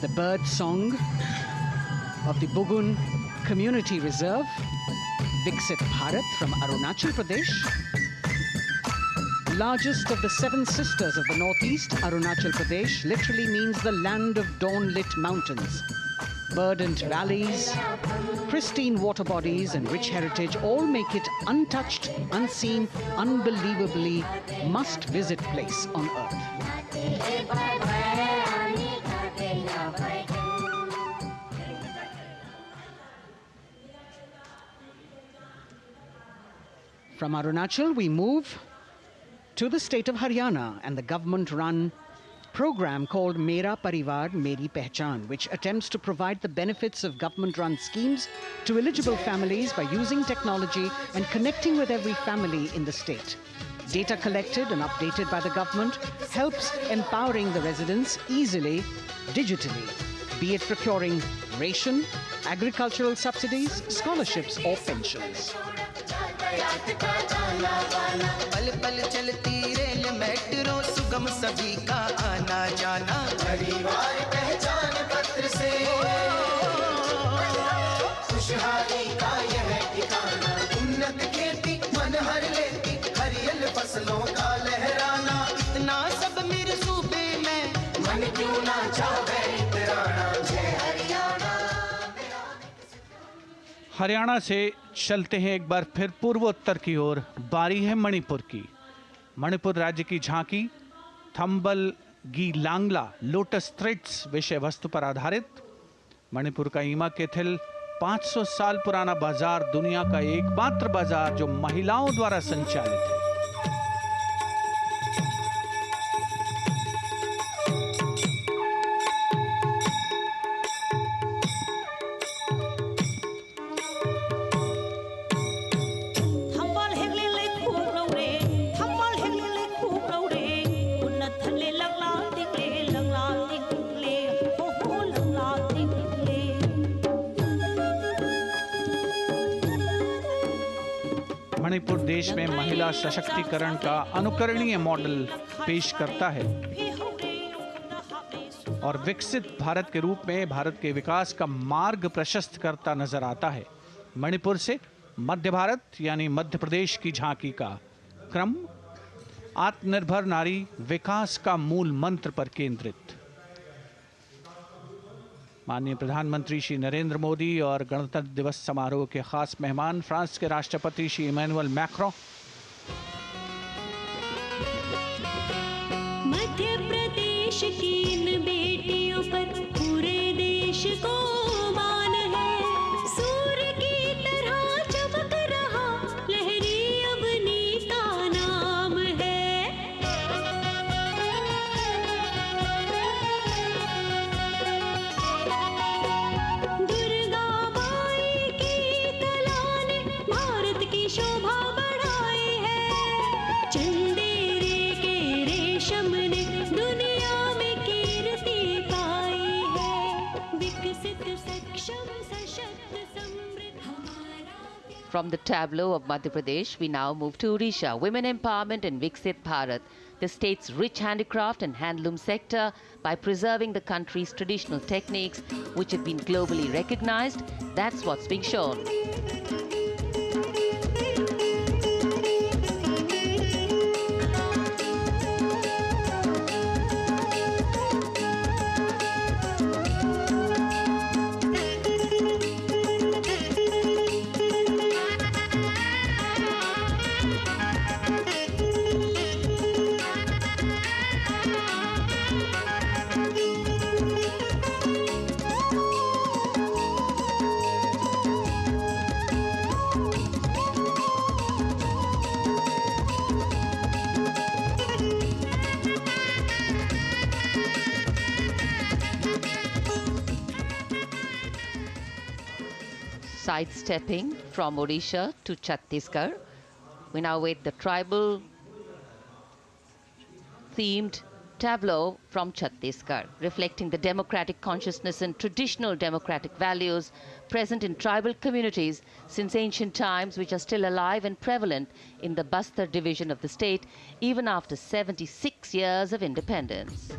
the bird song of the Bugun Community Reserve, Viksit Bharat from Arunachal Pradesh. Largest of the 7 sisters of the northeast, Arunachal Pradesh literally means the land of dawn-lit mountains. Verdant valleys, pristine water bodies and rich heritage all make it untouched, unseen, unbelievably must-visit place on earth. From Arunachal, we move to the state of Haryana and the government-run program called Mera Parivar Meri Pehchan, which attempts to provide the benefits of government-run schemes to eligible families by using technology and connecting with every family in the state. Data collected and updated by the government helps empowering the residents easily, digitally, be it procuring ration, agricultural subsidies, scholarships or pensions. पल पल चलती rail metro सुगम सभी का आना जाना परिवार पहचान पत्र से खुशहाली का यह ठिकाना उन्नत खेती मन हर लेती हरियल फसलों का लहराना इतना सब मेरे सूबे में मन क्यों ना चाहे इतराना जय हरियाणा। हरियाणा से चलते हैं एक बार फिर पूर्वोत्तर की ओर। बारी है मणिपुर की। मणिपुर राज्य की झांकी थंबल गी लांगला लोटस थ्रेड्स विषय वस्तु पर आधारित। मणिपुर का ईमा केथिल 500 साल पुराना बाजार दुनिया का एकमात्र बाजार जो महिलाओं द्वारा संचालित है। मणिपुर देश में महिला सशक्तिकरण का अनुकरणीय मॉडल पेश करता है और विकसित भारत के रूप में भारत के विकास का मार्ग प्रशस्त करता नजर आता है। मणिपुर से मध्य भारत यानी मध्य प्रदेश की झांकी का क्रम आत्मनिर्भर नारी विकास का मूल मंत्र पर केंद्रित। माननीय प्रधानमंत्री श्री नरेंद्र मोदी और गणतंत्र दिवस समारोह के खास मेहमान फ्रांस के राष्ट्रपति श्री इमैनुअल मैक्रों। मध्य प्रदेश की इन बेटियों पर पूरे देश को मान है। सूर्य की तरह चमक रहा लहरी अवनी का नाम है। From the tableau of Madhya Pradesh, we now move to Odisha. Women empowerment and Viksit Bharat, the state's rich handicraft and handloom sector, by preserving the country's traditional techniques, which have been globally recognized. That's what's being shown. Sidestepping from Odisha to Chhattisgarh, we now wait the tribal themed tableau from Chhattisgarh, reflecting the democratic consciousness and traditional democratic values present in tribal communities since ancient times, which are still alive and prevalent in the Bastar division of the state, even after 76 years of independence.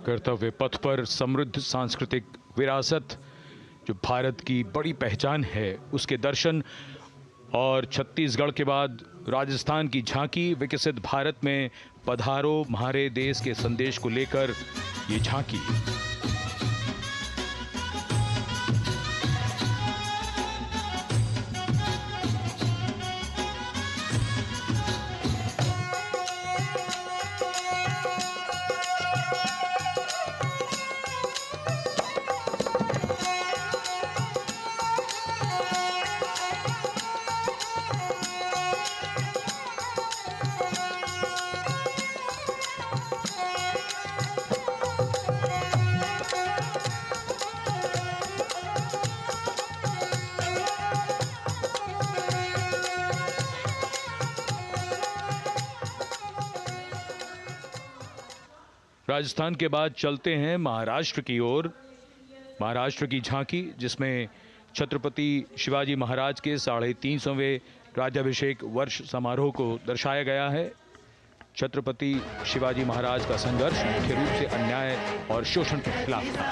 कर्तव्य पथ पर समृद्ध सांस्कृतिक विरासत जो भारत की बड़ी पहचान है उसके दर्शन, और छत्तीसगढ़ के बाद राजस्थान की झांकी विकसित भारत में पधारो म्हारे देश के संदेश को लेकर ये झांकी। राजस्थान के बाद चलते हैं महाराष्ट्र की ओर। महाराष्ट्र की झांकी जिसमें छत्रपति शिवाजी महाराज के 350वें राज्याभिषेक वर्ष समारोह को दर्शाया गया है। छत्रपति शिवाजी महाराज का संघर्ष मुख्य रूप से अन्याय और शोषण के खिलाफ था।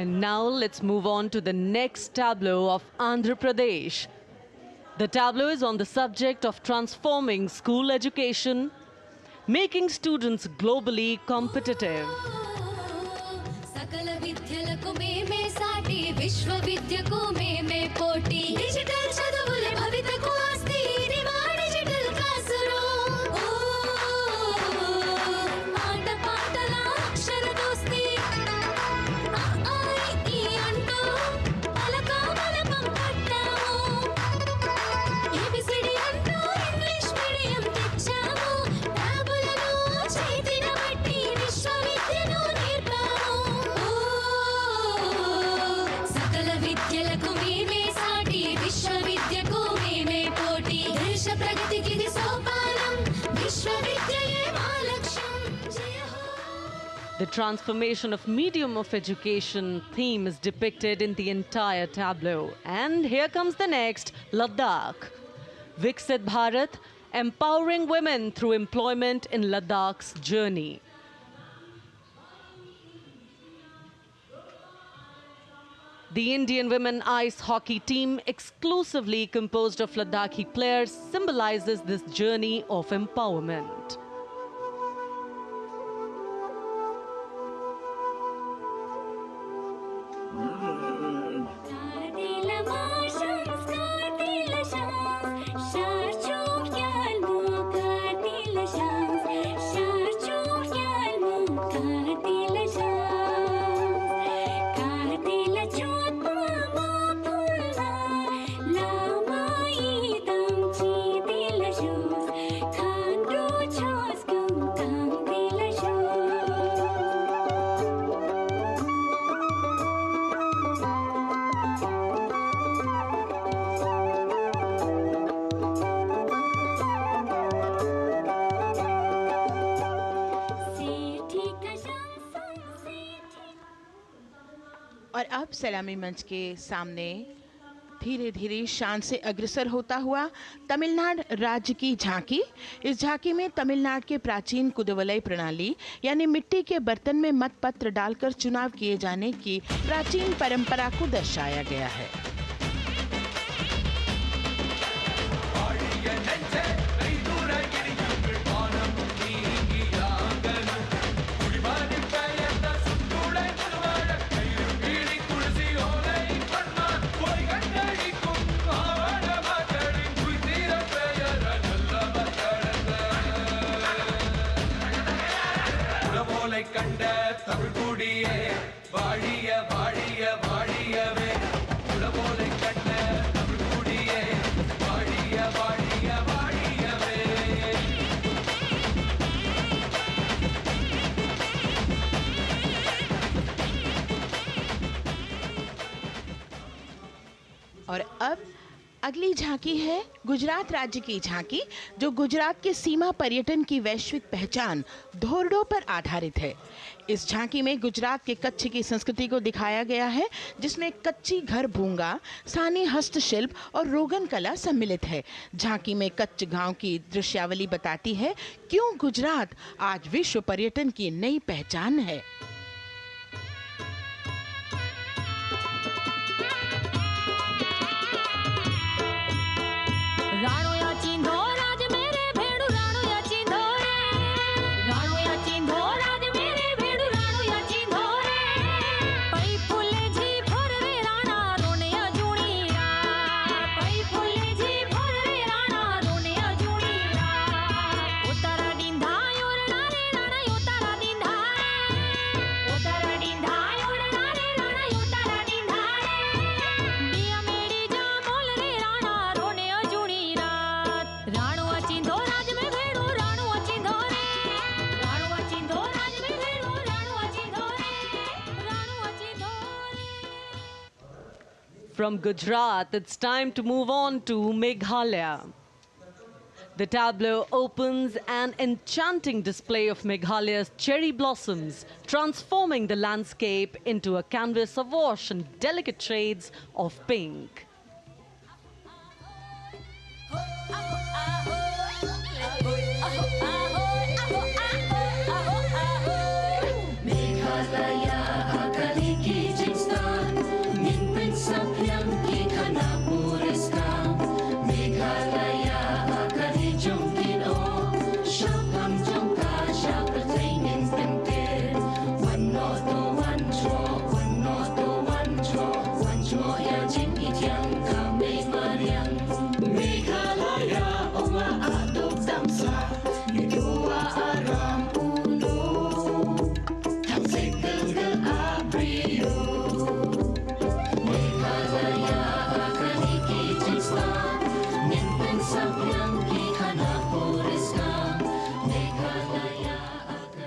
And now let's move on to the next tableau of Andhra Pradesh. The tableau is on the subject of transforming school education, making students globally competitive. सकल विद्यలకు మేమే సాటి విశ్వవిద్యకు మేమే పోటీ డిజిటల్ చదువుల భవితకు ఆస్తి ఇది మా డిజిటల్ క్లాసురూమ్ ఆట పాటల అక్షర దోస్తి ఈ అంటూ పలక బలపం పట్టాము ఏబిసిడి అంటూ ఇంగ్లీష్ మీడియం తెచ్చాము ట్యాబులను చేతిన బట్టి విశ్వవిద్యను నేర్పాము సకల విద్యలకు మేమే సాటి విశ్వవిద్యకు మేమే పోటీ దేశ ప్రగతికి ఇది సోపానం విశ్వవిద్యయే మా లక్ష్యం జయ హో. The transformation of medium of education theme is depicted in the entire tableau. And here comes the next, Ladakh. Viksit Bharat, empowering women through employment in Ladakh's journey. The Indian women ice hockey team, exclusively composed of Ladakhi players, symbolizes this journey of empowerment. Kartila marshals, kartila shams, sharchuk yalmu, kartila shams, sharchuk yalmu, kartila shams, kartila chotma mapulna, lama idam chitila shams, khandru choskam kamtila shams. और अब सलामी मंच के सामने धीरे धीरे शान से अग्रसर होता हुआ तमिलनाडु राज्य की झांकी। इस झांकी में तमिलनाडु के प्राचीन कुदवलय प्रणाली यानी मिट्टी के बर्तन में मतपत्र डालकर चुनाव किए जाने की प्राचीन परंपरा को दर्शाया गया है। கண்ட தமிழ் குடியே வாழிய வாழிய வாழியவே உலகோலை கண்ட और अब अगली झांकी है गुजरात राज्य की झांकी, जो गुजरात के सीमा पर्यटन की वैश्विक पहचान धोरडो पर आधारित है। इस झांकी में गुजरात के कच्छ की संस्कृति को दिखाया गया है, जिसमें कच्ची घर भूंगा, स्थानीय हस्तशिल्प और रोगन कला सम्मिलित है। झांकी में कच्छ गांव की दृश्यावली बताती है क्यों गुजरात आज विश्व पर्यटन की नई पहचान है। राणो या चिंधो राज मेरे भेड़ू राणो या चिंधो रे राणो या चिंधो राज मेरे भेड़ू राणो या चिंधो रे पई फुले जी भर रे राणा रोने या जुणी रा पई फुले जी भर रे राणा रोने या जुणी रा उतारा डिंधा योरणा रे राणा उतारा डिंधा उतारा डिंधा योरणा रे राणा उतारा डिंधा दिया मेरी जा बोल रे राणा रोने या जुणी राणो अचिंधो राज में भेड़ो राणो अचिंधो रे राणो अचिंधो राज में भेड़ो राणो अचिंधो रे राणो अचिंधो रे। From Gujarat, it's time to move on to Meghalaya. The tableau opens an enchanting display of Meghalaya's cherry blossoms, transforming the landscape into a canvas awash in delicate shades of pink.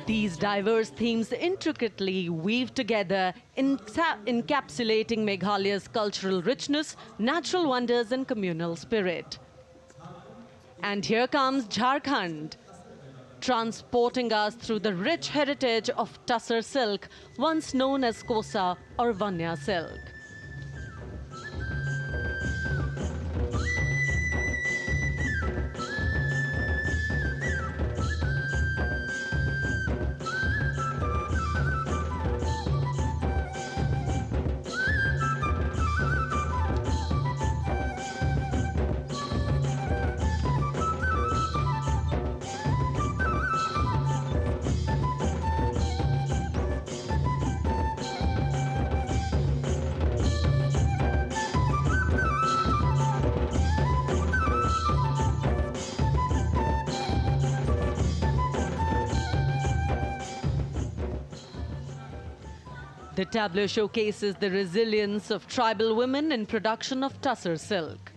These diverse themes intricately weave together, encapsulating Meghalaya's cultural richness, natural wonders, and communal spirit. And here comes Jharkhand, transporting us through the rich heritage of Tussar silk, once known as Kosa or Vanya silk. The tableau showcases the resilience of tribal women in production of Tussar silk.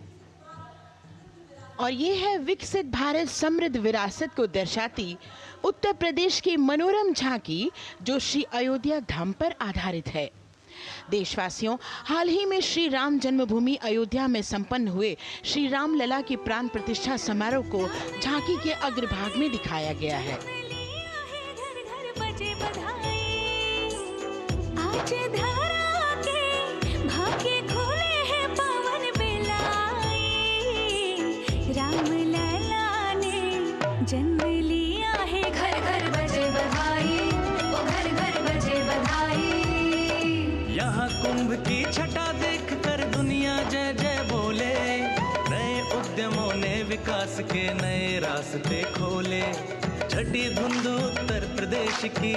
और ये है विकसित भारत समृद्ध विरासत को दर्शाती उत्तर प्रदेश की मनोरम झांकी, जो श्री अयोध्या धाम पर आधारित है। देशवासियों, हाल ही में श्री राम जन्मभूमि अयोध्या में संपन्न हुए श्री राम लला की प्राण प्रतिष्ठा समारोह को झांकी के अग्रभाग में दिखाया गया है। आज धरा के भाग्य खोले हैं पवन बिलाई, राम लला ने जन्म लिया है, घर घर बजे बधाई, ओ घर घर बजे बधाई। यहाँ कुंभ की छटा देख कर दुनिया जय जय बोले, नए उद्यमों ने विकास के नए रास्ते खोले। छठी धुंध उत्तर प्रदेश की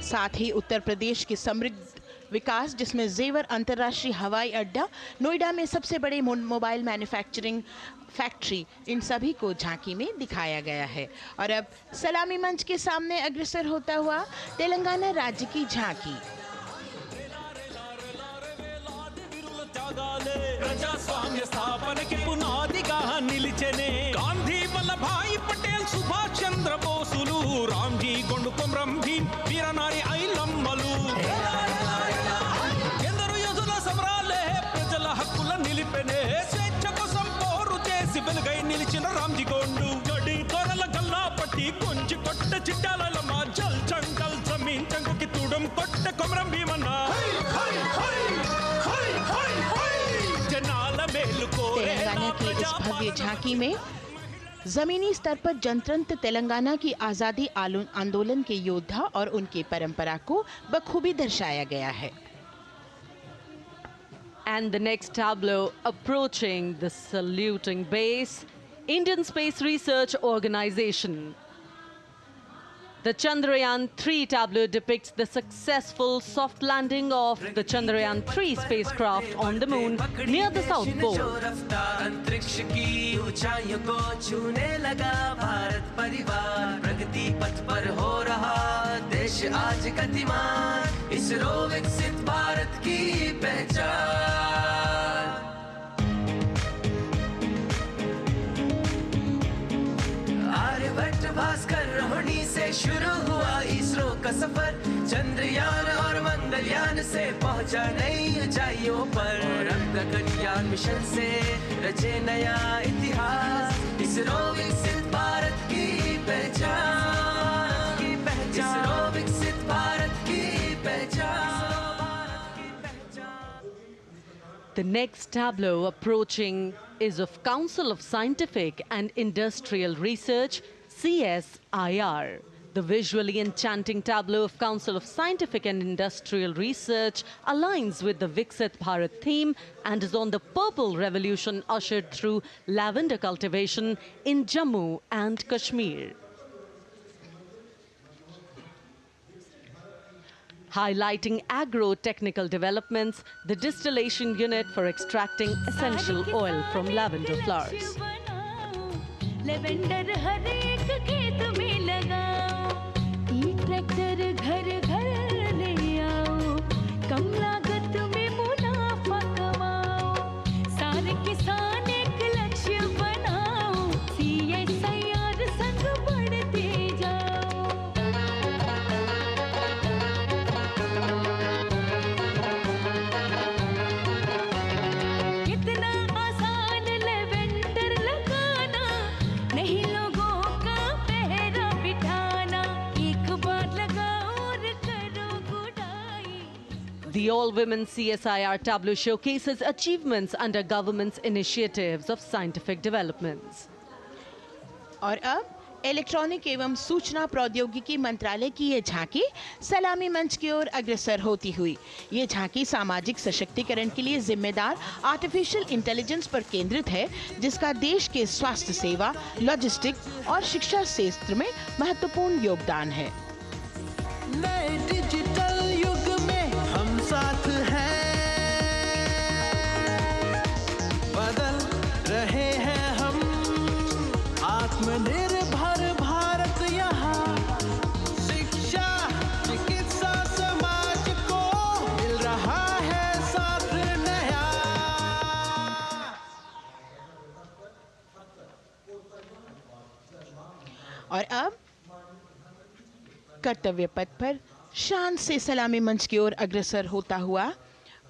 साथ ही उत्तर प्रदेश की समृद्ध विकास, जिसमें जेवर अंतर्राष्ट्रीय हवाई अड्डा, नोएडा में सबसे बड़े मोबाइल मैन्युफैक्चरिंग फैक्ट्री, इन सभी को झांकी में दिखाया गया है। और अब सलामी मंच के सामने अग्रसर होता हुआ तेलंगाना राज्य की झांकी। ప్రజాస్వామ్య స్థాపనకి పునాదిగా నిలిచెనే గాంధీ వల్లభాయ్ పటేల్ సుభాష్ చంద్ర బోసులు రామ్జీ గొండుకొండ సంరంభీన్ వీరనారి ఐలమ్మలు ఎందరో యోధుల సమరాలే ప్రజల హక్కుల నిలిపెనే స్వేచ్ఛ కోసం పోరు చేసి వెలుగై నిలిచిన రామ్జీగోండు గడి కొరల గల్లా పట్టి కొంచి కొట్ట చిట్టాలమ్మ జల్ చంకల్ జమీన్ చంకుకి తూడం కొట్ట కొమరం భీమన్న జనాల మేలు కోరే तेलंगाना की इस भव्य झांकी में जमीनी स्तर पर जनतंत्र तेलंगाना की आज़ादी आंदोलन के योद्धा और उनकी परंपरा को बखूबी दर्शाया गया है. And the next tableau approaching the saluting base, Indian Space Research Organization. The Chandrayaan-3 tableau depicts the successful soft landing of the Chandrayaan-3 spacecraft on the moon near the South Pole. अंतरिक्ष की ऊंचाइयों को छूने लगा भारत परिवार प्रगति पथ पर हो रहा देश आज गतिमान इसरो विकसित भारत की पहचान आर्यभट्ट भास्कर रोहिणी से शुरू हुआ इसरो का सफर चंद्रयान और मंगलयान से पहुंचा नई ऊंचाइयों पर और अब गगनयान मिशन से रचे नया इतिहास इसरो विकसित भारत की पहचान इसरो विकसित भारत की पहचान The next tableau approaching is of Council of Scientific and Industrial Research, CSIR. The visually enchanting tableau of Council of Scientific and Industrial Research aligns with the Viksit Bharat theme and is on the purple revolution ushered through lavender cultivation in Jammu and Kashmir. Highlighting agro-technical developments, the distillation unit for extracting essential oil from lavender flowers. Lavender हर एक खेत में लगाओ ई tractor घर घर ले आओ कम लागत में मुनाफा कमाओ सारे किसान एक लक्ष्य बनाओ CSIR संग बढ़ते जाओ कितना आसान लेवेंडर लगाना नहीं लोगों का पहरा बिठाना एक बार लगाओ और करो गुडाई The all-women CSIR tableau showcases achievements under government's initiatives of scientific developments. और अब इलेक्ट्रॉनिक एवं सूचना प्रौद्योगिकी मंत्रालय की ये झांकी सलामी मंच की ओर अग्रसर होती हुई ये झांकी सामाजिक सशक्तिकरण के लिए जिम्मेदार आर्टिफिशियल इंटेलिजेंस पर केंद्रित है जिसका देश के स्वास्थ्य सेवा लॉजिस्टिक और शिक्षा क्षेत्र में महत्वपूर्ण योगदान है. नए डिजिटल युग में हम साथ हैं बदल रहे हैं हम आत्मनिर्भर भारत यहाँ शिक्षा चिकित्सा समाज को मिल रहा है साथ नया और अब कर्तव्य पथ पर शान से सलामी मंच की ओर अग्रसर होता हुआ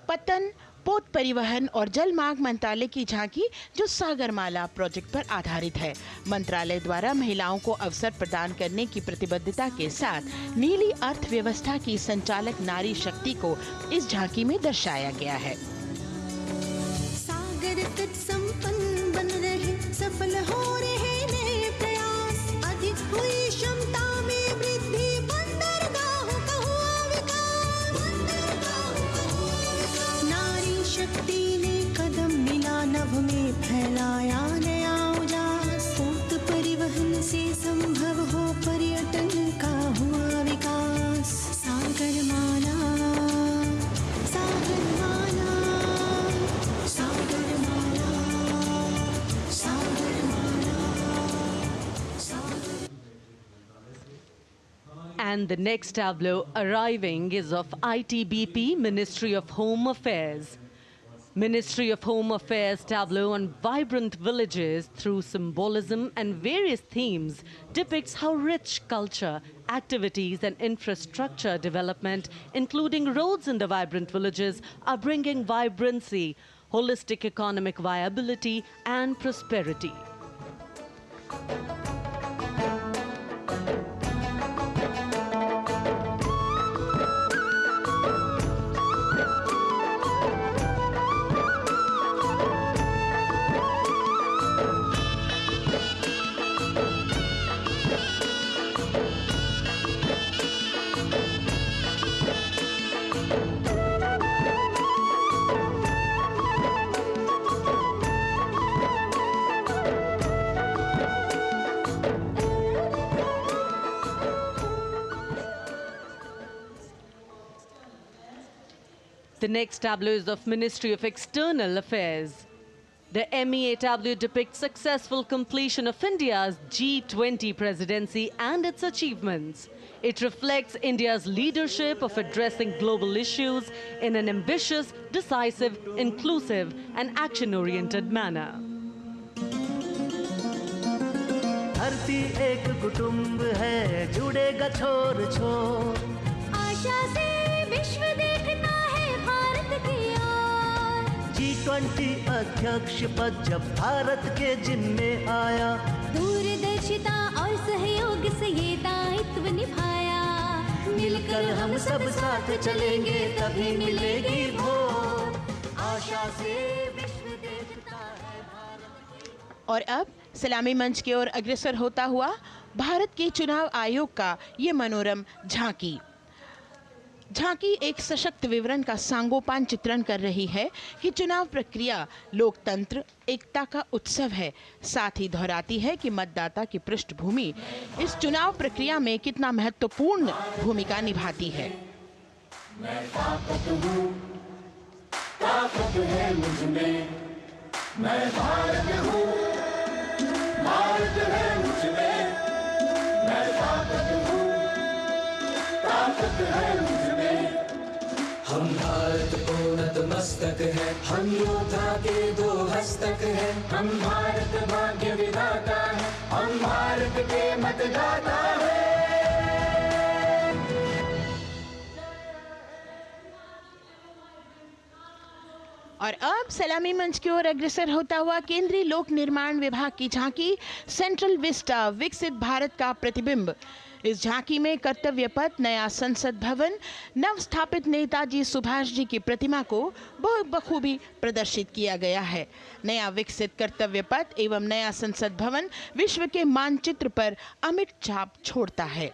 पतन पोत परिवहन और जल मार्ग मंत्रालय की झांकी जो सागरमाला प्रोजेक्ट पर आधारित है. मंत्रालय द्वारा महिलाओं को अवसर प्रदान करने की प्रतिबद्धता के साथ नीली अर्थव्यवस्था की संचालक नारी शक्ति को इस झांकी में दर्शाया गया है. सागर तट संपन्न बन रहे सफल हो रहे नए प्रयास अधिक हुई क्षमता में वृद्धि बंदरगाहों का हुआ विकास नारी शक्ति ने कदम मिला नभ में फैलाया नया उजास पोत परिवहन से संभव हो पर्यटन का हुआ विकास Sagarmala Sagarmala Sagarmala Sagarmala And the next tableau arriving is of ITBP, Ministry of Home Affairs. Ministry of Home Affairs tableau on vibrant villages through symbolism and various themes depicts how rich culture, activities and infrastructure development, including roads in the vibrant villages, are bringing vibrancy, holistic economic viability and prosperity. The next tableau is of Ministry of External Affairs. The MEA tableau depicts successful completion of India's G20 presidency and its achievements. It reflects India's leadership of addressing global issues in an ambitious, decisive, inclusive and action-oriented manner. धरती एक कुटुंब है जुड़ेगा छोर छोर आशा से विश्व देखता है भारत की ओर G20 अध्यक्ष पद जब भारत के जिम्मे आया दूरदर्शिता और सहयोग से ये दायित्व निभाया मिलकर हम सब साथ चलेंगे तभी मिलेगी भोर आशा से विश्व देखता है भारत। और अब सलामी मंच की ओर अग्रसर होता हुआ भारत के चुनाव आयोग का ये मनोरम झांकी। झांकी एक सशक्त विवरण का सांगोपान चित्रण कर रही है कि चुनाव प्रक्रिया लोकतंत्र एकता का उत्सव है। साथ ही दोहराती है कि मतदाता की पृष्ठभूमि इस चुनाव प्रक्रिया में कितना महत्वपूर्ण भूमिका निभाती है। मैं ताकत हूँ, ताकत है मुझ में, मैं भारत हूँ, भारत है मुझ में, मैं ताकत हूँ, ताकत है मुझ में। हम भारत को नतमस्तक है, हम योद्धा के दो हस्तक है, हम भारत भाग्य विधाता है, हम भारत के मतदाता है। और अब सलामी मंच की ओर अग्रसर होता हुआ केंद्रीय लोक निर्माण विभाग की झांकी सेंट्रल विस्टा विकसित भारत का प्रतिबिंब। इस झांकी में कर्तव्य पथ, नया संसद भवन, नव स्थापित नेताजी सुभाष जी की प्रतिमा को बहुत बखूबी प्रदर्शित किया गया है। नया विकसित कर्तव्य पथ एवं नया संसद भवन विश्व के मानचित्र पर अमिट छाप छोड़ता है।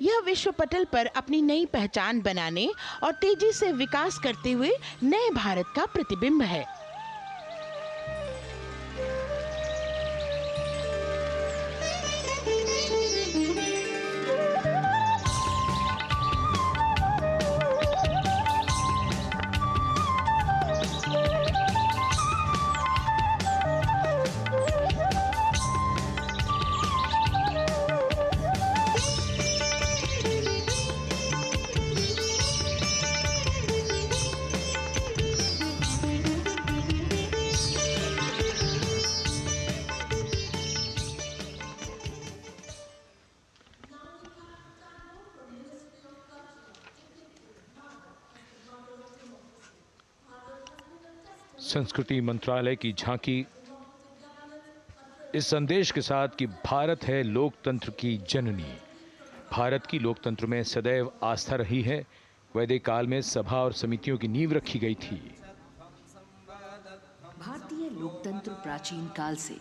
यह विश्व पटल पर अपनी नई पहचान बनाने और तेजी से विकास करते हुए नए भारत का प्रतिबिंब है। संस्कृति मंत्रालय की झांकी इस संदेश के साथ कि भारत है लोकतंत्र की जननी। भारत की लोकतंत्र में सदैव आस्था रही है। वैदिक काल में सभा और समितियों की नींव रखी गई थी। भारतीय लोकतंत्र प्राचीन काल से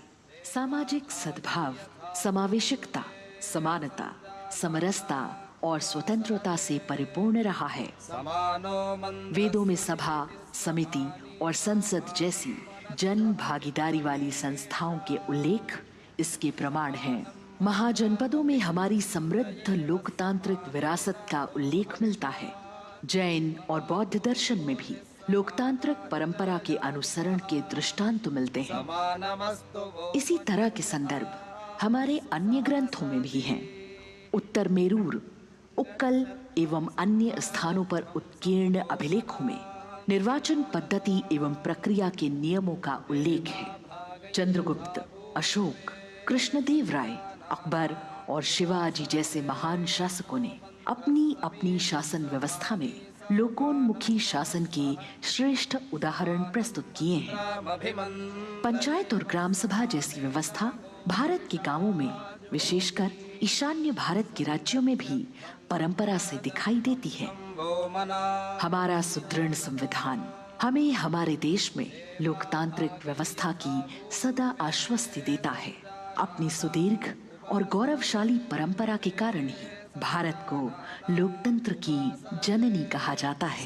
सामाजिक सद्भाव, समावेशकता, समानता, समरसता और स्वतंत्रता से परिपूर्ण रहा है। वेदों में सभा, समिति और संसद जैसी जन भागीदारी वाली संस्थाओं के उल्लेख इसके प्रमाण हैं। महाजनपदों में हमारी समृद्ध लोकतांत्रिक विरासत का उल्लेख मिलता है। जैन और बौद्ध दर्शन में भी लोकतांत्रिक परंपरा के अनुसरण के दृष्टांत मिलते हैं। इसी तरह के संदर्भ हमारे अन्य ग्रंथों में भी हैं। उत्तर मेरूर, उक्कल एवं अन्य स्थानों पर उत्कीर्ण अभिलेखों में निर्वाचन पद्धति एवं प्रक्रिया के नियमों का उल्लेख है। चंद्रगुप्त, अशोक, कृष्णदेव राय, अकबर और शिवाजी जैसे महान शासकों ने अपनी अपनी शासन व्यवस्था में लोकोन्मुखी शासन के श्रेष्ठ उदाहरण प्रस्तुत किए हैं। पंचायत और ग्राम सभा जैसी व्यवस्था भारत के गांवों में, विशेषकर ईशान्य भारत के राज्यों में भी परंपरा से दिखाई देती है। हमारा सुदृढ़ संविधान हमें हमारे देश में लोकतांत्रिक व्यवस्था की सदा आश्वस्ति देता है। अपनी सुदीर्घ और गौरवशाली परंपरा के कारण ही भारत को लोकतंत्र की जननी कहा जाता है।